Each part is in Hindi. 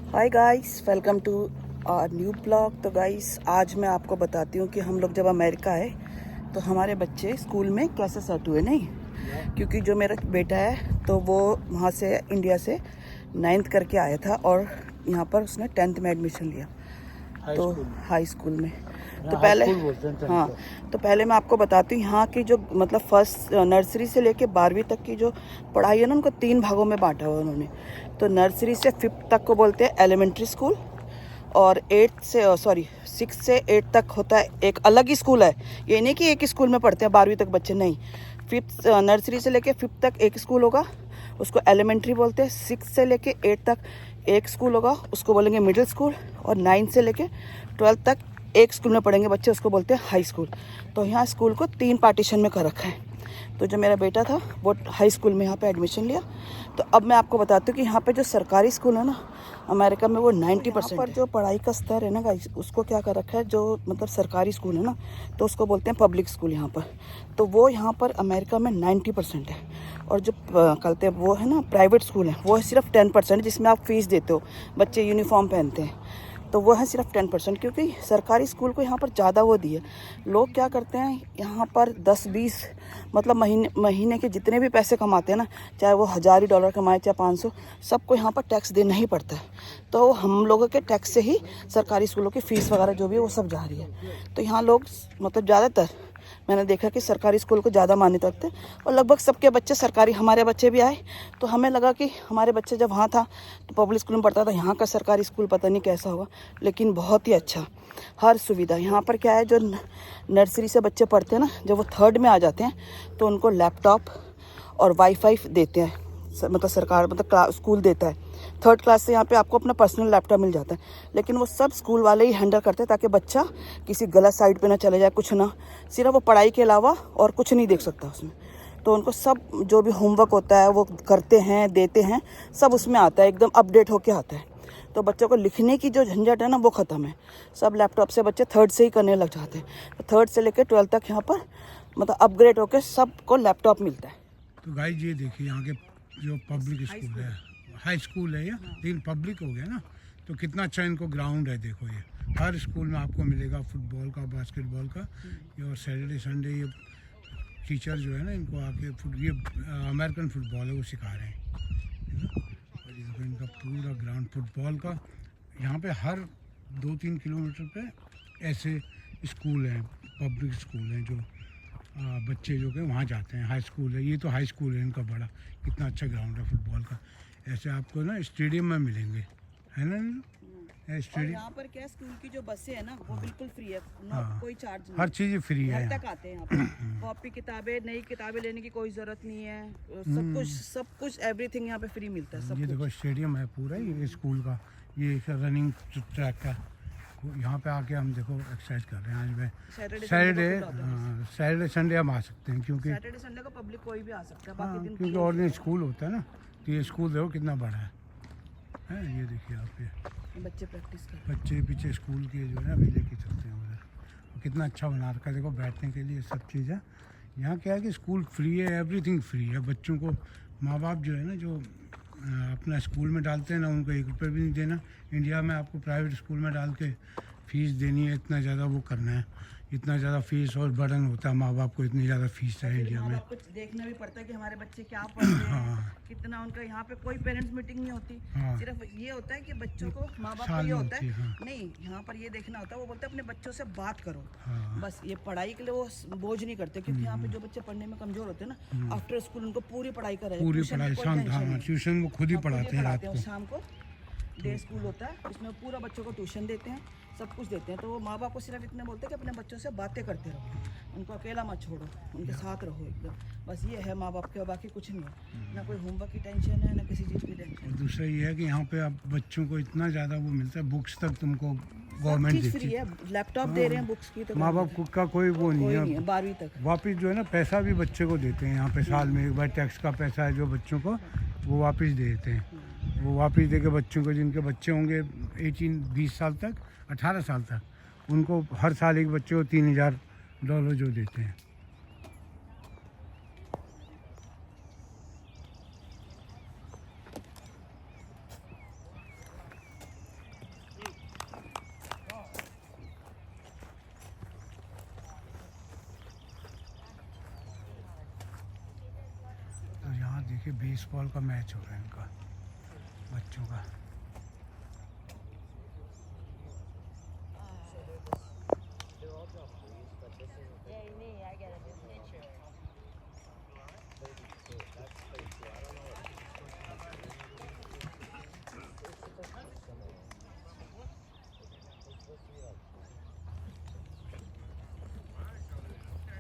Hi guys, welcome to new blog. तो गाइस, आज मैं आपको बताती हूँ कि हम लोग जब अमेरिका आए तो हमारे बच्चे स्कूल में कैसे सेट हुए। नहीं, क्योंकि जो मेरा बेटा है तो वो वहाँ से इंडिया से 9th करके आया था और यहाँ पर उसने 10th में एडमिशन लिया, तो हाई स्कूल में। तो पहले हाँ, तो पहले मैं आपको बताती हूँ यहाँ की जो मतलब फर्स्ट नर्सरी से लेके 12वीं तक की जो पढ़ाई है ना, उनको 3 भागों में बांटा हुआ उन्होंने। तो नर्सरी से 5th तक को बोलते हैं एलिमेंट्री स्कूल, और 6 से 8 तक होता है एक अलग ही स्कूल है। ये नहीं कि एक ही स्कूल में पढ़ते हैं 12वीं तक बच्चे, नहीं। 5th नर्सरी से लेके 5th तक एक स्कूल होगा, उसको एलिमेंट्री बोलते हैं। 6 से लेके 8 तक एक स्कूल होगा, उसको बोलेंगे मिडिल स्कूल। और 9 से लेके 12 तक एक स्कूल में पढ़ेंगे बच्चे, उसको बोलते हैं हाई स्कूल। तो यहाँ स्कूल को 3 पार्टीशन में कर रखा है। तो जो मेरा बेटा था वो हाई स्कूल में यहाँ पे एडमिशन लिया। तो अब मैं आपको बताती हूँ कि यहाँ पे जो सरकारी स्कूल है ना अमेरिका में, वो 90% पर जो पढ़ाई का स्तर है ना गाइस, उसको क्या कर रखा है, जो मतलब सरकारी स्कूल है ना, तो उसको बोलते हैं पब्लिक स्कूल यहाँ पर। तो वो यहाँ पर अमेरिका में 90% है। और जो कहते हैं वो है ना प्राइवेट स्कूल है, वो है सिर्फ 10%, जिसमें आप फीस देते हो, बच्चे यूनिफॉर्म पहनते हैं। तो वो है सिर्फ 10%, क्योंकि सरकारी स्कूल को यहाँ पर ज़्यादा वो दिए। लोग क्या करते हैं यहाँ पर 10-20 मतलब महीने के जितने भी पैसे कमाते हैं ना, चाहे वो $1000 कमाए चाहे 500, सबको यहाँ पर टैक्स देना ही पड़ता है। तो हम लोगों के टैक्स से ही सरकारी स्कूलों की फ़ीस वगैरह जो भी है वो सब जा रही है। तो यहाँ लोग मतलब ज़्यादातर मैंने देखा कि सरकारी स्कूल को ज़्यादा मान्यता देते हैं, और लगभग सबके बच्चे सरकारी, हमारे बच्चे भी आए। तो हमें लगा कि हमारे बच्चे जब वहाँ था तो पब्लिक स्कूल में पढ़ता था, यहाँ का सरकारी स्कूल पता नहीं कैसा होगा, लेकिन बहुत ही अच्छा, हर सुविधा यहाँ पर। क्या है, जो नर्सरी से बच्चे पढ़ते हैं ना, जब वो 3rd में आ जाते हैं तो उनको लैपटॉप और वाईफाई देते हैं, मतलब सरकार, मतलब स्कूल देता है। 3rd क्लास से यहाँ पे आपको अपना पर्सनल लैपटॉप मिल जाता है, लेकिन वो सब स्कूल वाले ही हैंडल करते हैं, ताकि बच्चा किसी गलत साइड पे ना चले जाए, कुछ ना, सिर्फ वो पढ़ाई के अलावा और कुछ नहीं देख सकता उसमें। तो उनको सब जो भी होमवर्क होता है वो करते हैं, देते हैं, सब उसमें आता है, एकदम अपडेट होके आता है। तो बच्चों को लिखने की जो झंझट है ना वो ख़त्म है। सब लैपटॉप से बच्चे 3rd से ही करने लग जाते हैं। तो 3rd से लेकर 12 तक यहाँ पर मतलब अपग्रेड होकर सबको लैपटॉप मिलता है। तो गाइस ये देखिए यहाँ के जो पब्लिक स्कूल है, हाई स्कूल है ये, लेकिन पब्लिक हो गया ना, तो कितना अच्छा इनको ग्राउंड है। देखो ये हर स्कूल में आपको मिलेगा फुटबॉल का, बास्केटबॉल का। ये और सैटरडे संडे ये टीचर जो है ना इनको आके ये अमेरिकन फुटबॉल है वो सिखा रहे हैं। और ये देखो इनका पूरा ग्राउंड फुटबॉल का। यहाँ पे हर 2-3 किलोमीटर पे ऐसे स्कूल हैं, पब्लिक स्कूल हैं, जो बच्चे जो के वहाँ जाते हैं। हाई स्कूल है ये, तो हाई स्कूल है इनका बड़ा। कितना अच्छा ग्राउंड है फुटबॉल का। ऐसे आपको ना स्टेडियम में मिलेंगे, है ना और स्टेडियम। यहाँ पर क्या, स्कूल की जो बसें है ना वो बिल्कुल फ्री है, हाँ, कोई चार्ज नहीं। हर चीज़ फ्री है घर यहाँ। तक आते हैं यहाँ पे। कॉपी किताबें, नई किताबें लेने की कोई ज़रूरत नहीं है। सब कुछ एवरीथिंग यहाँ पे फ्री मिलता है, सब ये कुछ। देखो स्टेडियम है पूरा ये स्कूल का। ये रनिंग ट्रैक का। यहाँ पे आके हम देखो एक्सरसाइज कर रहे हैं। आज मैं सैटरडे संडे हम आ सकते हैं, क्योंकि सैटरडे संडे को पब्लिक कोई भी आ सकता है, हाँ, बाकी दिन क्योंकि और दिन स्कूल होता है ना। तो ये स्कूल देखो कितना बड़ा है। ये देखिए आप, ये बच्चे प्रैक्टिस कर रहे बच्चे पीछे स्कूल के जो है अभी लेके चलते हैं उधर। कितना अच्छा बना रखा है, देखो बैठने के लिए सब चीज़ है। यहाँ क्या है कि स्कूल फ्री है, एवरीथिंग फ्री है। बच्चों को माँ बाप जो है ना, जो अपना स्कूल में डालते हैं ना, उनको 1 रुपये भी नहीं देना। इंडिया में आपको प्राइवेट स्कूल में डाल के फ़ीस देनी है, इतना ज़्यादा वो करना है, इतना ज़्यादा फीस और बर्डन होता है माँ बाप को, इतनी ज़्यादा फीस है इंडिया में। कुछ देखना भी पड़ता है कि हमारे बच्चे क्या पढ़ रहे हैं, कितना उनका। यहाँ पे कोई पेरेंट्स मीटिंग नहीं होती, सिर्फ ये होता है कि बच्चों को, माँ बाप को ये होता है नहीं, यहाँ पर ये देखना होता है, वो बोलते हैं अपने बच्चों से बात करो। बस ये पढ़ाई के लिए वो बोझ नहीं करते, क्योंकि यहाँ पे जो बच्चे पढ़ने में कमजोर होते हैं ना, आफ्टर स्कूल उनको पूरी पढ़ाई कराए, पूरी पढ़ाई शाम, ट्यूशन वो खुद ही पढ़ाते हैं रात को। शाम को डे स्कूल होता है, उसमें पूरा बच्चों को ट्यूशन देते हैं, सब कुछ देते हैं। तो वो माँ बाप को सिर्फ इतना बोलते हैं कि अपने बच्चों से बातें करते रहो, उनको अकेला मत छोड़ो, उनके साथ रहो एकदम। बस ये है माँ बाप के, बाकी कुछ नहीं है, ना कोई होमवर्क की टेंशन है, ना किसी चीज़ की टेंशन। और दूसरा ये है कि यहाँ पे आप बच्चों को इतना ज़्यादा वो मिलता है, बुक्स तक तुमको गवर्नमेंट देती है, लैपटॉप दे रहे हैं, बुक्स की तो माँ बाप का कोई वो नहीं है। 12वीं तक वापिस जो है ना पैसा भी बच्चे को देते हैं यहाँ पे, साल में एक बार टैक्स का पैसा है जो बच्चों को वो वापस दे देते हैं। वो वापस दे के बच्चों को, जिनके बच्चे होंगे 20 साल तक, 18 साल तक, उनको हर साल एक बच्चे को $3000 जो देते हैं। बेसबॉल का मैच हो रहा है इनका बच्चों का।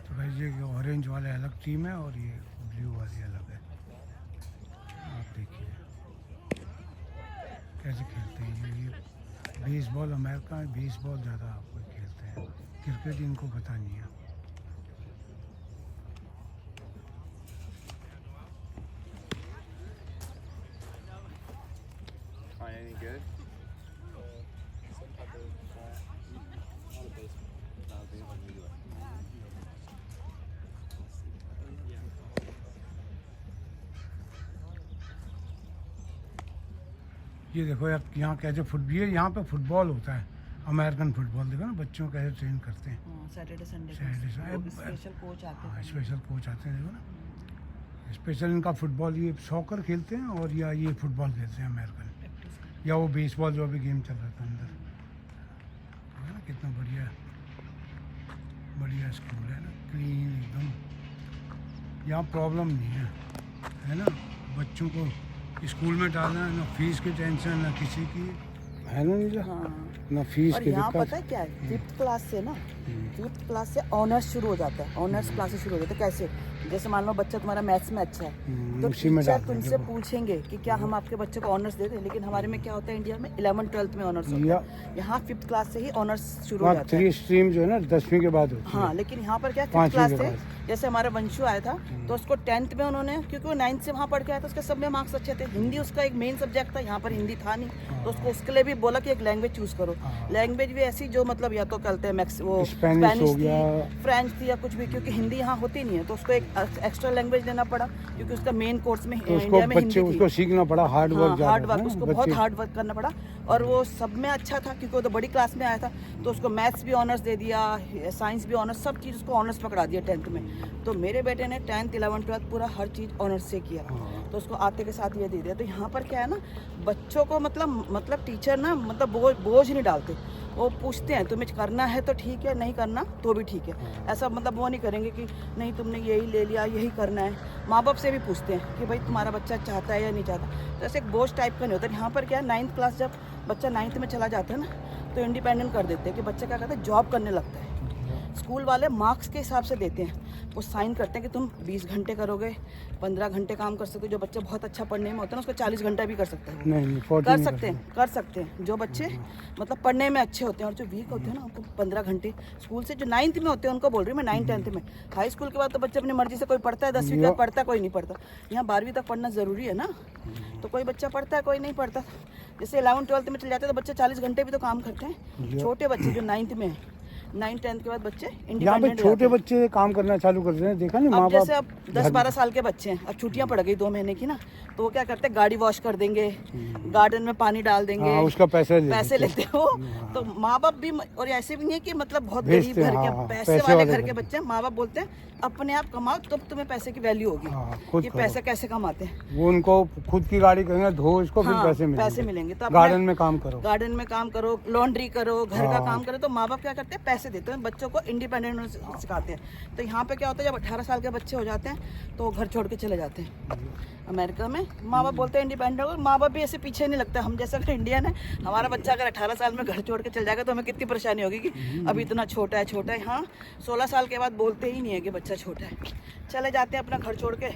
तो भाई ये ऑरेंज वाले अलग टीम है और ये ब्लू वाली अलग है। आप देखिए कैसे खेलते हैं ये बेसबॉल अमेरिका में बेसबॉल ज़्यादा आपको खेलते हैं, क्रिकेट इनको पता नहीं है। Any good? ये देखो यार यहाँ कैसे यहाँ पे फुटबॉल होता है, अमेरिकन फुटबॉल। देखो ना बच्चों को कैसे ट्रेन करते हैं। Saturday Sunday Saturday special coach आते हैं। स्पेशल कोच आते हैं। देखो ना स्पेशल इनका फुटबॉल, ये सॉकर खेलते हैं और या ये फुटबॉल खेलते हैं अमेरिकन, या वो बेसबॉल जो अभी गेम चल रहा था अंदर। है ना कितना बढ़िया बढ़िया स्कूल है ना, क्लीन एकदम। यहाँ प्रॉब्लम नहीं है ना। बच्चों को स्कूल में डालना है, ना फीस की टेंशन ना किसी की, है ना नीला। हाँ। ना फीस और की यहाँ दिक्कत। पता है क्या है, 5th क्लास से ना 5th क्लास से ऑनर्स शुरू हो जाता है। ऑनर्स क्लासेस शुरू हो जाते हैं। कैसे, जैसे मान लो बच्चा तुम्हारा मैथ्स में अच्छा है तो उसी में टीचर डाल देंगे तुमसे वो। पूछेंगे कि क्या हम आपके बच्चे को ऑनर्स दे दें। लेकिन हमारे में क्या होता है इंडिया में 11th 12th में ऑनर्स होता है। यहाँ 5th क्लास से ही ऑनर्स शुरू हो वहाँ जाता है। 3 स्ट्रीम जो है ना 10वीं के बाद होती है। हाँ, लेकिन यहाँ पर क्या 5th 5वीं क्लास के से, बाद। जैसे हमारा वंशु आया था तो उसको 10th में उन्होंने, क्योंकि वो 9th से वहाँ पढ़ के आया था, उसके सब में मार्क्स अच्छे थे। हिंदी उसका एक मेन सब्जेक्ट था, यहाँ पर हिंदी था नहीं, तो उसको उसके लिए भी बोला कि एक लैंग्वेज चूज करो। लैंग्वेज भी ऐसी जो मतलब या तो कहते हैं मैक्स वो स्पेनिश हो थी, गया, फ्रेंच थी या कुछ भी, क्योंकि हिंदी यहाँ होती नहीं है। तो उसको एक एक्स्ट्रा लैंग्वेज लेना पड़ा, क्योंकि उसका मेन कोर्स में तो उसको इंडिया में हिंदी बच्चे थी। उसको सीखना पड़ा, हार्ड वर्क हार्ड वर्क, उसको बहुत हार्ड वर्क करना पड़ा। और वो सब में अच्छा था क्योंकि वो तो बड़ी क्लास में आया था, तो उसको मैथ्स भी ऑनर्स दे दिया, साइंस भी ऑनर्स, सब चीज़ उसको ऑनर्स पकड़ा दिया 10th में। तो मेरे बेटे ने 10th 11th 12th पूरा हर चीज़ ऑनर्स से किया, तो उसको आते के साथ ये दे दिया। तो यहाँ पर क्या है ना, बच्चों को मतलब टीचर ना मतलब बोझ नहीं डालते। वो पूछते हैं तुम्हें करना है तो ठीक है, नहीं करना तो भी ठीक है। ऐसा मतलब वो नहीं करेंगे कि नहीं तुमने यही ले लिया यही करना है। माँ बाप से भी पूछते हैं कि भाई तुम्हारा बच्चा चाहता है या नहीं चाहता। तो ऐसे एक बोझ टाइप का नहीं होता। यहाँ पर क्या है, 9th क्लास जब बच्चा 9th में चला जाता है ना, तो इंडिपेंडेंट कर देते हैं कि बच्चा क्या करता है, जॉब करने लगता है। स्कूल वाले मार्क्स के हिसाब से देते हैं, वो साइन करते हैं कि तुम 20 घंटे करोगे, 15 घंटे काम कर सकते हो। जो बच्चा बहुत अच्छा पढ़ने में होता है ना, उसको 40 घंटा भी कर सकता है। नहीं, कर सकते हैं जो बच्चे मतलब पढ़ने में अच्छे होते हैं। और जो वीक होते हैं ना, उनको 15 घंटे स्कूल से, जो 9th में होते हैं उनको बोल रही हूँ मैं, 9th 10th में। हाई स्कूल के बाद तो बच्चे अपनी मर्जी से, कोई पढ़ता है 10वीं तक पढ़ता है, कोई नहीं पढ़ता। यहाँ 12वीं तक पढ़ना ज़रूरी है ना, तो कोई बच्चा पढ़ता है कोई नहीं पढ़ता। जैसे 11th 12th में चले जाते हैं तो बच्चे 40 घंटे भी तो काम करते हैं। छोटे बच्चे जो 9th में 9th 10th के बाद बच्चे यहाँ पे छोटे बच्चे काम करना चालू कर रहे हैं, देखा नहीं माँ बाप। जैसे अब 10-12 साल के बच्चे हैं, अब छुट्टियां पड़ गई 2 महीने की ना, तो वो क्या करते हैं, गाड़ी वॉश कर देंगे, गार्डन में पानी डाल देंगे, उसका पैसे लेते हो। तो माँ बाप भी, और ऐसे भी नहीं है कि मतलब बहुत गरीब घर के पैसे वाले घर के बच्चे हैं, माँ बाप बोलते हैं अपने आप कमाओ तब तुम्हें पैसे की वैल्यू होगी। ये पैसे कैसे कमाते हैं, वो उनको खुद की गाड़ी करेंगे, धो इसको, फिर पैसे मिलेंगे। तो गार्डन में काम करो, लॉन्ड्री करो, घर का काम करो। तो माँ बाप क्या करते हैं, पैसे देते हैं, बच्चों को इंडिपेंडेंट सिखाते हैं। तो यहाँ पे क्या होता है, जब 18 साल के बच्चे हो जाते हैं तो घर छोड़ के चले जाते हैं। अमेरिका में माँ बाप बोलते हैं इंडिपेंडेंट हो, माँ बाप भी ऐसे पीछे नहीं लगता। हम जैसा अगर इंडियन है, हमारा बच्चा अगर 18 साल में घर छोड़ के चल जाएगा तो हमें कितनी परेशानी होगी कि अभी इतना छोटा है। हाँ, 16 साल के बाद बोलते ही नहीं है कि बच्चा छोटा है, चले जाते हैं अपना घर छोड़ के,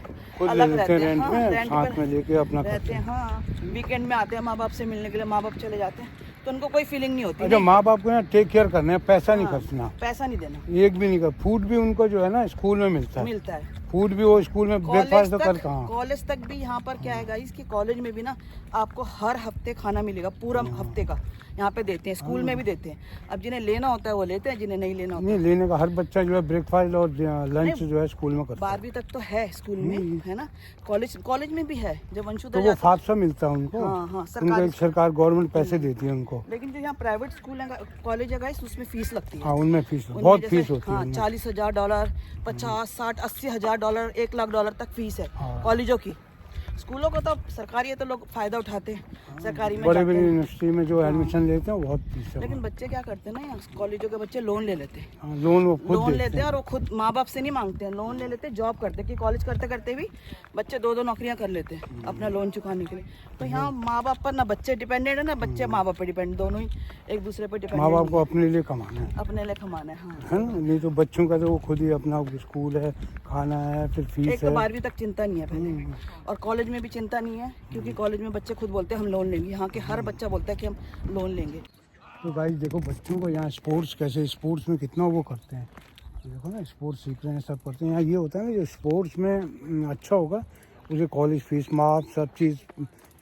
अलग रहते हैं, रेंट पर लेके अपना रहते हैं। हाँ, वीकेंड में आते हैं माँ बाप से मिलने के लिए, माँ बाप चले जाते हैं, तो उनको कोई फीलिंग नहीं होती। अच्छा, माँ बाप को ना टेक केयर करना है, पैसा नहीं खर्चना, पैसा नहीं देना, एक भी नहीं कर। फूड भी उनको जो है ना स्कूल में मिलता है। फूड भी वो स्कूल में ब्रेकफास्ट तो करता है। कॉलेज तक भी यहाँ पर क्या है गाइस कि कॉलेज में भी ना आपको हर हफ्ते खाना मिलेगा, पूरा हफ्ते का यहाँ पे देते हैं, स्कूल में भी देते हैं। अब जिन्हें लेना होता है वो लेते हैं, जिन्हें नहीं लेना होता नहीं लेने का, हर बच्चा जो है ब्रेकफास्ट और लंच जो है स्कूल में करता है। 12वीं तक तो है स्कूल में, है ना। कॉलेज में भी है, जब वंशु तो वो 700 मिलता है उनको। हाँ, सरकार गवर्नमेंट पैसे देती है उनको। लेकिन जो यहाँ प्राइवेट स्कूल है, कॉलेज है गाइस, उसमें फीस लगती है। हाँ, उनमें फीस बहुत फीस होती है। $40,000, $50,000, $60,000, $80,000, $1 लाख तक फीस है कॉलेजों की। स्कूलों को तो सरकारी है तो लोग फायदा उठाते हैं, सरकारी में बड़े जाते बड़े हैं। यूनिवर्सिटी में जो एडमिशन लेते हैं वो बहुत फीस है। लेकिन बच्चे क्या करते हैं ना, यहाँ कॉलेजों के बच्चे लोन ले लेते हैं, हाँ, लोन वो खुद लोन देते लेते हैं और वो खुद माँ बाप से नहीं मांगते हैं, लोन ले लेते हैं, जॉब करते हैं कि कॉलेज करते करते भी बच्चे 2-2 नौकरियां कर लेते हैं अपना लोन चुकाने के लिए। तो यहाँ माँ बाप पर ना बच्चे डिपेंडेंट है ना बच्चे माँ बाप पर डिपेंड, दोनों ही एक दूसरे पर माँ डिपेंडेंट बाप को अपने लिए कमाना है अपने लिए कमाना है। हाँ, है ना। नहीं तो बच्चों का तो वो खुद ही अपना स्कूल है, खाना है, फिर एक फीस तो है। 12वीं तक चिंता नहीं है पहले, और कॉलेज में भी चिंता नहीं है क्योंकि कॉलेज में बच्चे खुद बोलते हैं हम लोन लेंगे, यहाँ के हर बच्चा बोलता है कि हम लोन लेंगे। तो गाइस देखो बच्चों को यहाँ स्पोर्ट्स कैसे, स्पोर्ट्स में कितना वो करते हैं, देखो ना स्पोर्ट्स सीख रहे हैं, सब करते हैं। यहाँ ये होता है ना जो स्पोर्ट्स में अच्छा होगा उसे कॉलेज फीस माफ सब चीज़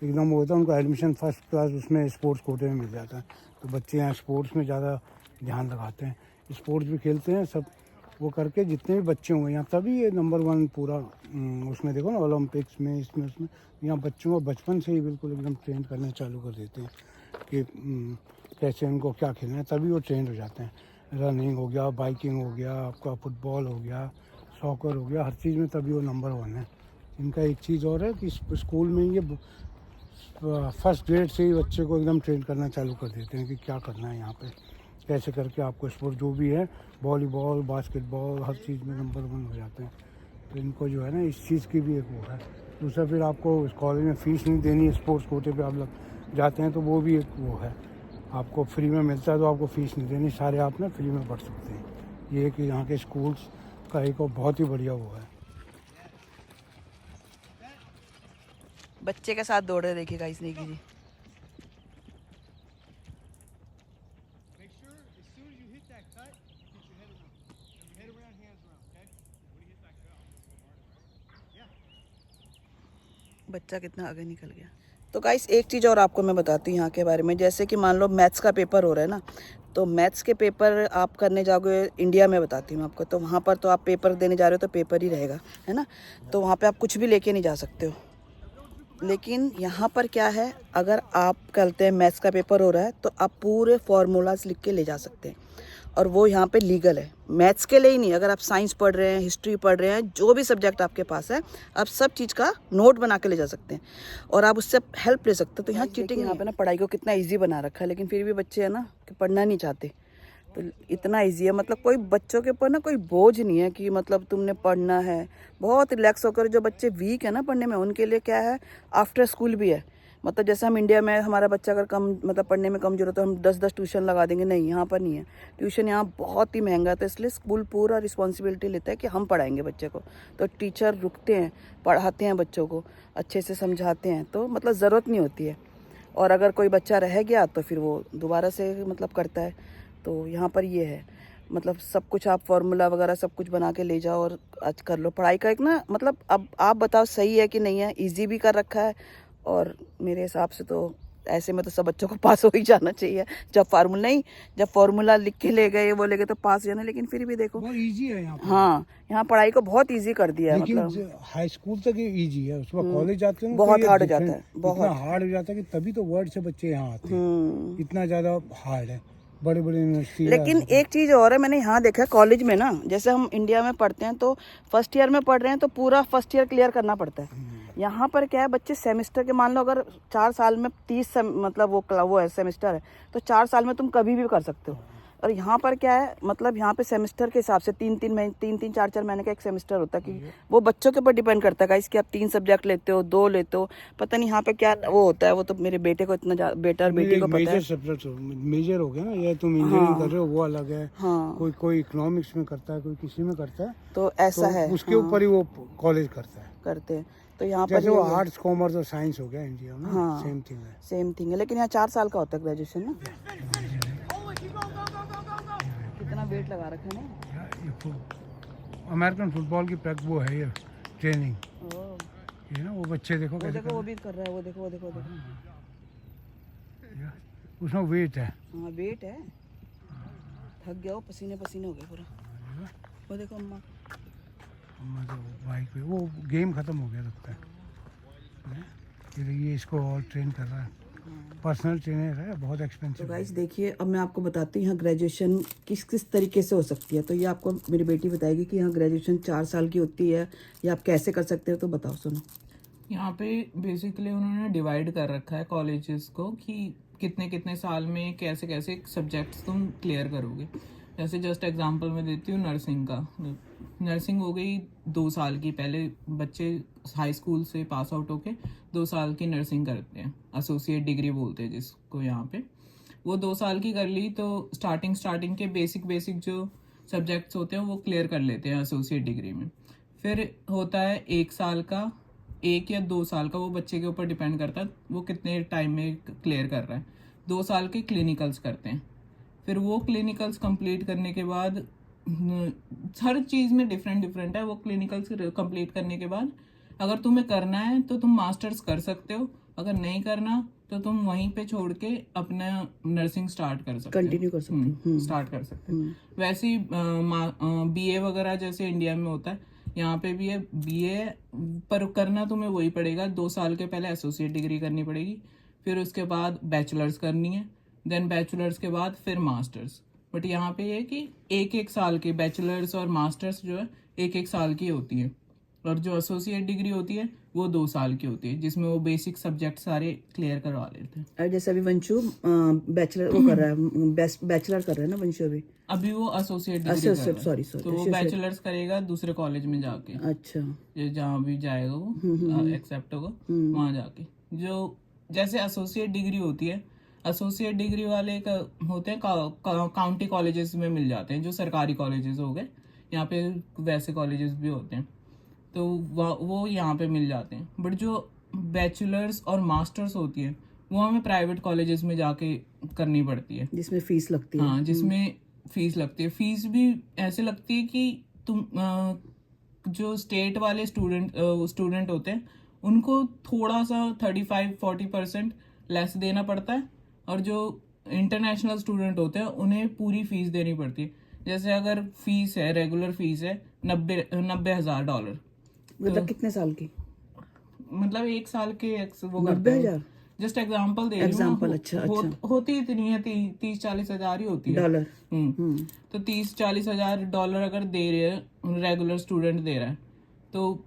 एकदम होता है, उनको एडमिशन फर्स्ट क्लास उसमें स्पोर्ट्स कोटे में मिल जाता है। तो बच्चे यहाँ स्पोर्ट्स में ज़्यादा ध्यान लगाते हैं, स्पोर्ट्स भी खेलते हैं सब वो करके। जितने भी बच्चे होंगे यहाँ तभी ये नंबर 1 पूरा उसमें देखो ना ओलंपिक्स में इसमें उसमें। यहाँ बच्चों को बचपन से ही बिल्कुल एकदम ट्रेन करना चालू कर देते हैं कि कैसे उनको क्या खेलना है, तभी वो ट्रेंड हो जाते हैं। रनिंग हो गया, बाइकिंग हो गया, आपका फुटबॉल हो गया, सॉकर हो गया, हर चीज़ में तभी वो नंबर 1 है। इनका एक चीज़ और है कि स्कूल में ये फर्स्ट ग्रेड से ही बच्चे को एकदम ट्रेन करना चालू कर देते हैं कि क्या करना है यहाँ पे, कैसे करके आपको स्पोर्ट जो भी है वॉलीबॉल बास्केटबॉल हर चीज़ में नंबर 1 हो जाते हैं। तो इनको जो है ना इस चीज़ की भी एक वो है। दूसरा फिर आपको कॉलेज में फ़ीस नहीं देनी है, स्पोर्ट्स कोटे पे आप लोग जाते हैं तो वो भी एक वो है, आपको फ्री में मिलता है तो आपको फ़ीस नहीं देनी, सारे आप ना फ्री में पढ़ सकते हैं। ये कि यहाँ के स्कूल्स का एक बहुत ही बढ़िया वो है। बच्चे के साथ दौड़ रहे देखिएगा इस नेकी जी। बच्चा कितना आगे निकल गया। तो गाइस एक चीज़ और आपको मैं बताती हूँ यहाँ के बारे में, जैसे कि मान लो मैथ्स का पेपर हो रहा है ना, तो मैथ्स के पेपर आप करने जाओगे इंडिया में, बताती हूँ आपको, तो वहाँ पर तो आप पेपर देने जा रहे हो तो पेपर ही रहेगा, है ना, तो वहाँ पे आप कुछ भी लेके नहीं जा सकते हो। लेकिन यहाँ पर क्या है, अगर आप करते हैं मैथ्स का पेपर हो रहा है तो आप पूरे फार्मूलाज लिख के ले जा सकते हैं, और वो यहाँ पे लीगल है। मैथ्स के लिए ही नहीं, अगर आप साइंस पढ़ रहे हैं, हिस्ट्री पढ़ रहे हैं, जो भी सब्जेक्ट आपके पास है, आप सब चीज़ का नोट बना के ले जा सकते हैं और आप उससे हेल्प ले सकते हैं। तो यहाँ चीटिंग, यहाँ पे ना पढ़ाई को कितना ईजी बना रखा है, लेकिन फिर भी बच्चे है ना कि पढ़ना नहीं चाहते। तो इतना ईजी है, मतलब कोई बच्चों के ऊपर ना कोई बोझ नहीं है कि मतलब तुमने पढ़ना है। बहुत रिलैक्स होकर, जो बच्चे वीक है ना पढ़ने में, उनके लिए क्या है, आफ्टर स्कूल भी है। मतलब जैसे हम इंडिया में हमारा बच्चा अगर कम मतलब पढ़ने में कमजोर है तो हम 10-10 ट्यूशन लगा देंगे, नहीं, यहाँ पर नहीं है। ट्यूशन यहाँ बहुत ही महंगा है, तो इसलिए स्कूल पूरा रिस्पॉन्सिबिलिटी लेता है कि हम पढ़ाएंगे बच्चे को। तो टीचर रुकते हैं, पढ़ाते हैं बच्चों को, अच्छे से समझाते हैं, तो मतलब ज़रूरत नहीं होती है। और अगर कोई बच्चा रह गया तो फिर वो दोबारा से मतलब करता है। तो यहाँ पर ये है, मतलब सब कुछ आप फार्मूला वगैरह सब कुछ बना के ले जाओ और आज कर लो। पढ़ाई का एक ना मतलब, अब आप बताओ सही है कि नहीं है, इजी भी कर रखा है, और मेरे हिसाब से तो ऐसे में तो सब बच्चों को पास हो ही जाना चाहिए। जब फार्मूला लिख के ले गए वो ले गए तो पास जाना, लेकिन फिर भी देखो वो इजी है यहाँ पे। हाँ, यहाँ पढ़ाई को बहुत इजी कर दिया है। लेकिन मतलब हाई स्कूल तक ये इजी है, उसके बाद कॉलेज जाते हैं बहुत हार्ड हो जाता है, बहुत इतना हार्ड हो जाता है कि तभी तो वर्ड से बच्चे यहाँ आते हैं, इतना ज़्यादा हार्ड है बड़े बड़े यूनिवर्सिटी। लेकिन एक चीज़ और है, मैंने यहाँ देखा है कॉलेज में ना, जैसे हम इंडिया में पढ़ते हैं तो फर्स्ट ईयर में पढ़ रहे हैं तो पूरा फर्स्ट ईयर क्लियर करना पड़ता है। यहाँ पर क्या है, बच्चे सेमेस्टर के, मान लो अगर 4 साल में 30 मतलब वो है सेमेस्टर है, तो 4 साल में तुम कभी भी कर सकते हो। और यहाँ पर क्या है, मतलब यहाँ पे सेमेस्टर के हिसाब से 3-3 4 महीने का एक सेमेस्टर होता है, कि वो बच्चों के ऊपर डिपेंड करता है कि आप 3 सब्जेक्ट लेते हो, 2 लेते हो, पता नहीं यहाँ पे क्या वो होता है। वो तो मेरे बेटे को इतना बेटा और बेटी को पता है। मेजर सब्जेक्ट मेजर हो गया ना, ये तुम इंजीनियरिंग कर रहे हो वो अलग है, हाँ, कोई इकोनॉमिक्स में करता है, कोई किसी में करता है, तो ऐसा है, उसके ऊपर ही वो कॉलेज करता है, करते हैं। तो यहाँ पर जैसे वो आर्ट्स कॉमर्स और साइंस हो गया इंडिया में, हाँ, सेम थिंग है। लेकिन यहाँ 4 साल का होता है ग्रेजुएशन ना। कितना वेट लगा रखा है ना। अमेरिकन फुटबॉल की प्रैक्टिस वो है, ये ट्रेनिंग, ये ना वो बच्चे देखो वो कैसे देखो वो भी कर रहा है, वो देखो उसमें वेट है। हाँ, वेट है, थक गया वो, पसीने हो गए पूरा। वो देखो अम्मा बाइक पे वो गेम खत्म हो गया लगता है। ये इसको और ट्रेन कर रहा है, पर्सनल ट्रेनर है, बहुत एक्सपेंसिव। तो गाइस देखिए, अब मैं आपको बताती हूँ यहाँ ग्रेजुएशन किस तरीके से हो सकती है। तो ये आपको मेरी बेटी बताएगी कि यहाँ ग्रेजुएशन 4 साल की होती है, या आप कैसे कर सकते हो, तो बताओ सुनो। यहाँ पे बेसिकली उन्होंने डिवाइड कर रखा है कॉलेजेस को कि कितने कितने साल में कैसे कैसे सब्जेक्ट्स तुम क्लियर करोगे। जैसे जस्ट एग्जांपल मैं देती हूँ नर्सिंग का। नर्सिंग हो गई 2 साल की, पहले बच्चे हाई स्कूल से पास आउट होके 2 साल की नर्सिंग करते हैं, एसोसिएट डिग्री बोलते हैं जिसको यहाँ पे। वो 2 साल की कर ली तो स्टार्टिंग के बेसिक जो सब्जेक्ट्स होते हैं वो क्लियर कर लेते हैं एसोसिएट डिग्री में। फिर होता है 1 साल का, 1 या 2 साल का, वो बच्चे के ऊपर डिपेंड करता है वो कितने टाइम में क्लियर कर रहा है। 2 साल के क्लिनिकल्स करते हैं। फिर वो क्लिनिकल्स कंप्लीट करने के बाद हर चीज़ में डिफरेंट है। वो क्लिनिकल्स कंप्लीट करने के बाद अगर तुम्हें करना है तो तुम मास्टर्स कर सकते हो, अगर नहीं करना तो तुम वहीं पे छोड़ के अपना नर्सिंग स्टार्ट कर सकते हो, कंटिन्यू कर सकते हो। स्टार्ट कर सकते हो। वैसे ही बीए वगैरह जैसे इंडिया में होता है, यहाँ पे भी है बीए, पर करना तुम्हें वही पड़ेगा। 2 साल के पहले एसोसिएट डिग्री करनी पड़ेगी, फिर उसके बाद बैचलर्स करनी है, देन बैचलर्स के बाद फिर मास्टर्स। बट यहाँ पे ये है कि 1-1 साल के बैचलर्स और मास्टर्स जो है 1-1 साल की होती है, और जो एसोसिएट डिग्री होती है वो 2 साल की होती है, जिसमें वो बेसिक सब्जेक्ट सारे क्लियर करवा लेते हैं। और जैसे अभी वंशु बैचलर वो कर रहा है, बैचलर कर रहा है ना वंशु अभी वो एसोसिएट डिग्री कर रहा है। सॉरी तो वो बैचलर्स करेगा दूसरे कॉलेज में जाके, अच्छा, जहाँ भी जाएगा वो एक्सेप्ट होगा वहाँ जाके। जो जैसे एसोसिएट डिग्री होती है, एसोसिएट डिग्री वाले होते हैं काउंटी कॉलेजेस में मिल जाते हैं, जो सरकारी कॉलेजेस हो गए। यहाँ पे वैसे कॉलेजेस भी होते हैं तो वो यहाँ पे मिल जाते हैं। बट जो बैचलर्स और मास्टर्स होती है वो हमें प्राइवेट कॉलेजेस में जाके करनी पड़ती है, जिसमें फीस लगती है। हाँ, जिसमें फीस लगती है। फीस भी ऐसे लगती है कि तुम जो स्टेट वाले स्टूडेंट होते हैं उनको थोड़ा सा 35-40% लेस देना पड़ता है, और जो इंटरनेशनल स्टूडेंट होते हैं उन्हें पूरी फीस देनी पड़ती है। जैसे अगर फीस है, रेगुलर फीस है $90,000, मतलब कितने साल की? मतलब 1 साल के वो 90,000 जस्ट एग्जाम्पल दे रही हूँ। अच्छा। होती इतनी है, 30-40 हजार ही होती है डॉलर। तो $30-40 अगर दे रहे हैं, रेगुलर स्टूडेंट दे रहा है, तो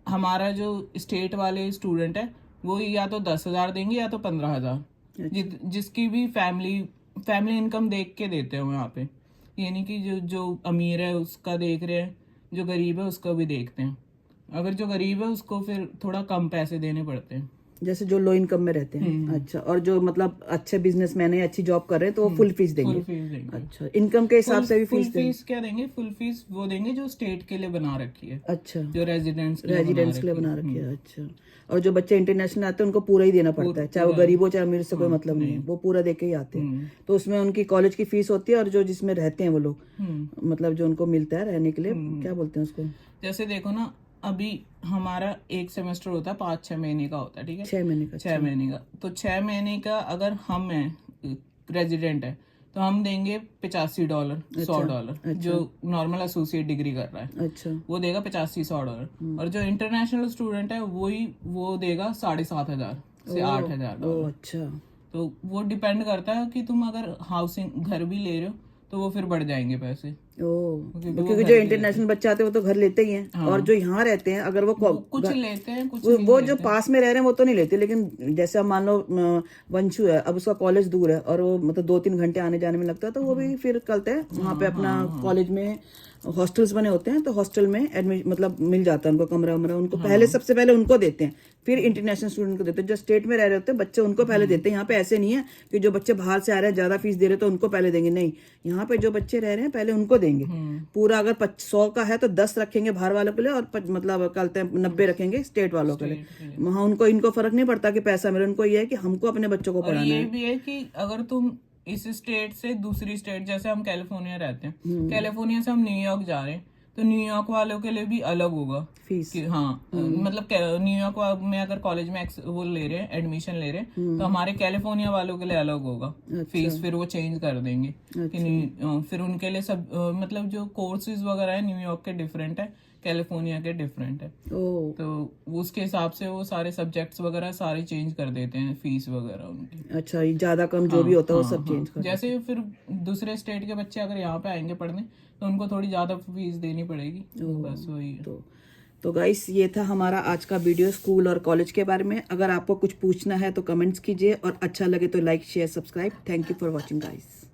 हमारा जो स्टेट वाले स्टूडेंट है वो या तो 10,000 देंगे या तो 15,000, जिसकी भी फैमिली इनकम देख के देते हैं यहाँ पे। ये नहीं कि जो अमीर है उसका देख रहे हैं, जो गरीब है उसका भी देखते हैं। अगर जो गरीब है उसको फिर थोड़ा कम पैसे देने पड़ते हैं, जैसे जो लो इनकम में रहते हैं। अच्छा, और जो मतलब अच्छे बिजनेसमैन है, अच्छी जॉब कर रहे हैं, तो वो फुल फीस देंगे। फुल फीस देंगे। अच्छा, इनकम के हिसाब से भी फुल फीस देंगे। फीस क्या देंगे? फुल फीस वो देंगे जो स्टेट के लिए बना रखी है, अच्छा, जो रेजिडेंट्स के लिए बना रखी है। अच्छा, और जो बच्चे इंटरनेशनल आते हैं उनको पूरा ही देना पड़ता है, चाहे वो गरीब हो चाहे अमीर, से कोई मतलब नहीं है, वो पूरा दे के ही आते हैं। तो उसमें उनकी कॉलेज की फीस होती है, और जो जिसमें रहते हैं वो लोग, मतलब जो उनको मिलता है रहने के लिए, क्या बोलते हैं उसको? जैसे देखो ना, अभी हमारा 1 सेमेस्टर होता है 5-6 महीने का होता है, ठीक है, 6 महीने का। 6 महीने का। तो 6 महीने का अगर हम हैं रेजिडेंट है तो हम देंगे $85, $100। जो नॉर्मल एसोसिएट डिग्री कर रहा है, अच्छा, वो देगा $85-100, और जो इंटरनेशनल स्टूडेंट है वो देगा $7,500 से $8,000। अच्छा, तो वो डिपेंड करता है कि तुम अगर हाउसिंग घर भी ले रहे हो तो वो फिर बढ़ जाएंगे पैसे। क्योंकि जो इंटरनेशनल बच्चे आते हैं वो तो घर लेते ही हैं। और जो यहाँ रहते हैं, अगर वो कुछ लेते हैं, कुछ वो जो पास में रह रहे हैं वो तो नहीं लेते, लेकिन जैसे अब मान लो वंशु है, अब उसका कॉलेज दूर है और वो मतलब 2-3 घंटे आने जाने में लगता है, तो वो भी फिर करते हैं वहाँ पे अपना कॉलेज में हॉस्टल्स बने होते हैं, तो हॉस्टल में एडमिशन मतलब मिल जाता है उनको, कमरा वमरा उनको पहले, सबसे पहले उनको देते हैं, फिर इंटरनेशनल स्टूडेंट को देते हैं। जो स्टेट में रह रहे होते हैं बच्चे उनको पहले देते हैं। यहाँ पे ऐसे नहीं है कि जो बच्चे बाहर से आ रहे हैं ज्यादा फीस दे रहे हैं तो उनको पहले देंगे, नहीं, यहाँ पे जो बच्चे रह रहे हैं पहले उनको देंगे पूरा। अगर 100 का है तो 10 रखेंगे बाहर वालों के लिए, और मतलब कल 90 रखेंगे स्टेट वालों के लिए। वहाँ उनको इनको फर्क नहीं पड़ता कि पैसा मिले, उनको ये है कि हमको अपने बच्चों को पढ़ाना है। ये भी है कि अगर तुम इस स्टेट से दूसरी स्टेट, जैसे हम कैलिफोर्निया रहते हैं, कैलिफोर्निया से हम न्यूयॉर्क जा रहे हैं, तो न्यूयॉर्क वालों के लिए भी अलग होगा फीस। हाँ, मतलब न्यूयॉर्क में अगर कॉलेज में वो ले रहे हैं, एडमिशन ले रहे हैं, तो हमारे कैलिफोर्निया वालों के लिए अलग होगा फीस, फिर वो चेंज कर देंगे कि फिर उनके लिए सब मतलब जो कोर्सेज वगैरह है न्यूयॉर्क के डिफरेंट है, कैलिफोर्निया के डिफरेंट है। तो उसके हिसाब से वो सारे सब्जेक्ट्स वगैरह सारे चेंज कर देते हैं, फीस वगैरह उनकी। अच्छा, ज्यादा कम जो भी होता है वो सब चेंज कर। जैसे फिर दूसरे स्टेट के बच्चे अगर यहाँ पे आएंगे पढ़ने तो उनको थोड़ी ज्यादा फीस देनी पड़ेगी, बस वही है। तो गाइस ये था हमारा आज का वीडियो स्कूल और कॉलेज के बारे में। अगर आपको कुछ पूछना है तो कमेंट्स कीजिए और अच्छा लगे तो like share subscribe. Thank you for watching guys.